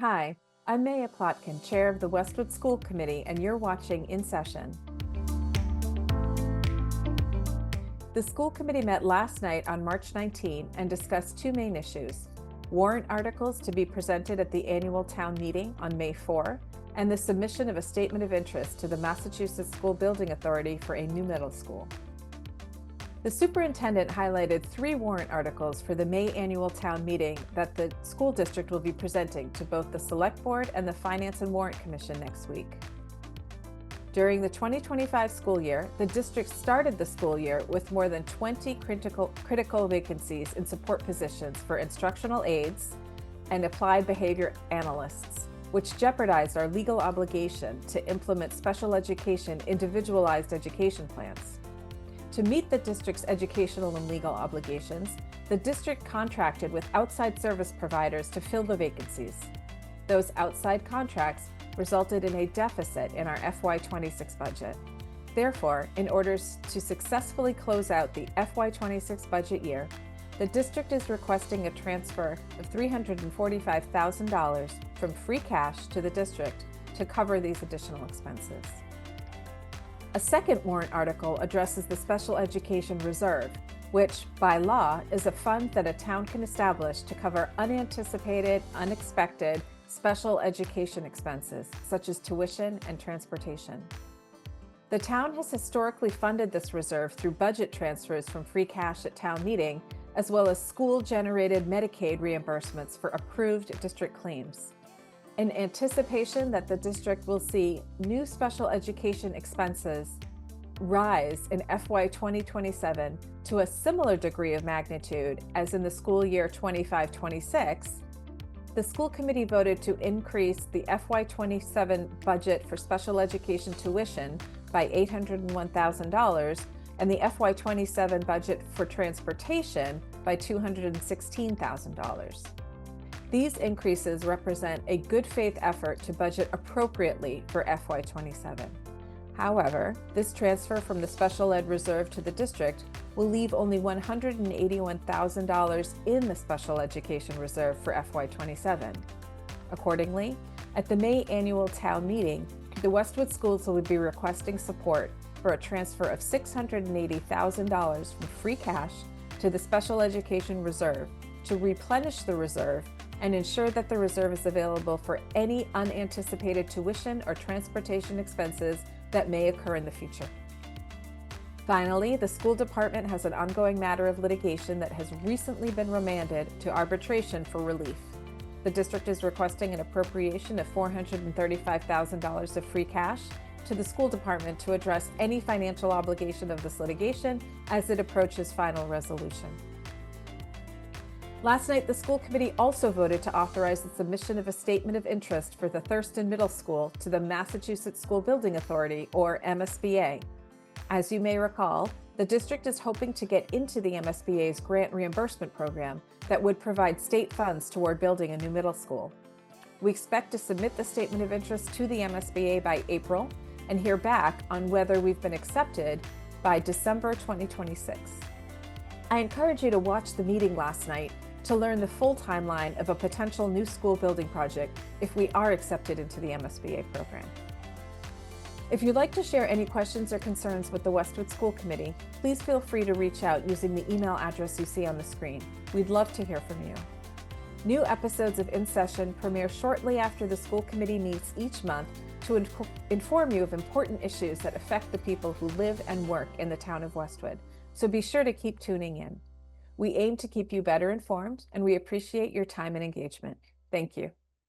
Hi, I'm Maya Plotkin, Chair of the Westwood School Committee, and you're watching In Session. The school committee met last night on March 19 and discussed two main issues: warrant articles to be presented at the annual town meeting on May 4, and the submission of a statement of interest to the Massachusetts School Building Authority for a new middle school. The superintendent highlighted three warrant articles for the May annual town meeting that the school district will be presenting to both the Select Board and the Finance and Warrant Commission next week. During the 2025 school year, the district started the school year with more than 20 critical vacancies in support positions for instructional aides and applied behavior analysts, which jeopardized our legal obligation to implement special education individualized education plans. To meet the district's educational and legal obligations, the district contracted with outside service providers to fill the vacancies. Those outside contracts resulted in a deficit in our FY26 budget. Therefore, in order to successfully close out the FY26 budget year, the district is requesting a transfer of $345,000 from free cash to the district to cover these additional expenses. A second warrant article addresses the Special Education Reserve, which, by law, is a fund that a town can establish to cover unanticipated, unexpected special education expenses, such as tuition and transportation. The town has historically funded this reserve through budget transfers from free cash at town meeting, as well as school-generated Medicaid reimbursements for approved district claims. In anticipation that the district will see new special education expenses rise in FY 2027 to a similar degree of magnitude as in the school year 25-26, the school committee voted to increase the FY 27 budget for special education tuition by $801,000 and the FY 27 budget for transportation by $216,000. These increases represent a good faith effort to budget appropriately for FY 27. However, this transfer from the special ed reserve to the district will leave only $181,000 in the special education reserve for FY 27. Accordingly, at the May annual town meeting, the Westwood schools will be requesting support for a transfer of $680,000 from free cash to the special education reserve to replenish the reserve and ensure that the reserve is available for any unanticipated tuition or transportation expenses that may occur in the future. Finally, the school department has an ongoing matter of litigation that has recently been remanded to arbitration for relief. The district is requesting an appropriation of $435,000 of free cash to the school department to address any financial obligation of this litigation as it approaches final resolution. Last night, the school committee also voted to authorize the submission of a statement of interest for the Thurston Middle School to the Massachusetts School Building Authority, or MSBA. As you may recall, the district is hoping to get into the MSBA's grant reimbursement program that would provide state funds toward building a new middle school. We expect to submit the statement of interest to the MSBA by April and hear back on whether we've been accepted by December 2026. I encourage you to watch the meeting last night to learn the full timeline of a potential new school building project if we are accepted into the MSBA program. If you'd like to share any questions or concerns with the Westwood School Committee, please feel free to reach out using the email address you see on the screen. We'd love to hear from you. New episodes of In Session premiere shortly after the school committee meets each month to inform you of important issues that affect the people who live and work in the town of Westwood. So be sure to keep tuning in. We aim to keep you better informed, and we appreciate your time and engagement. Thank you.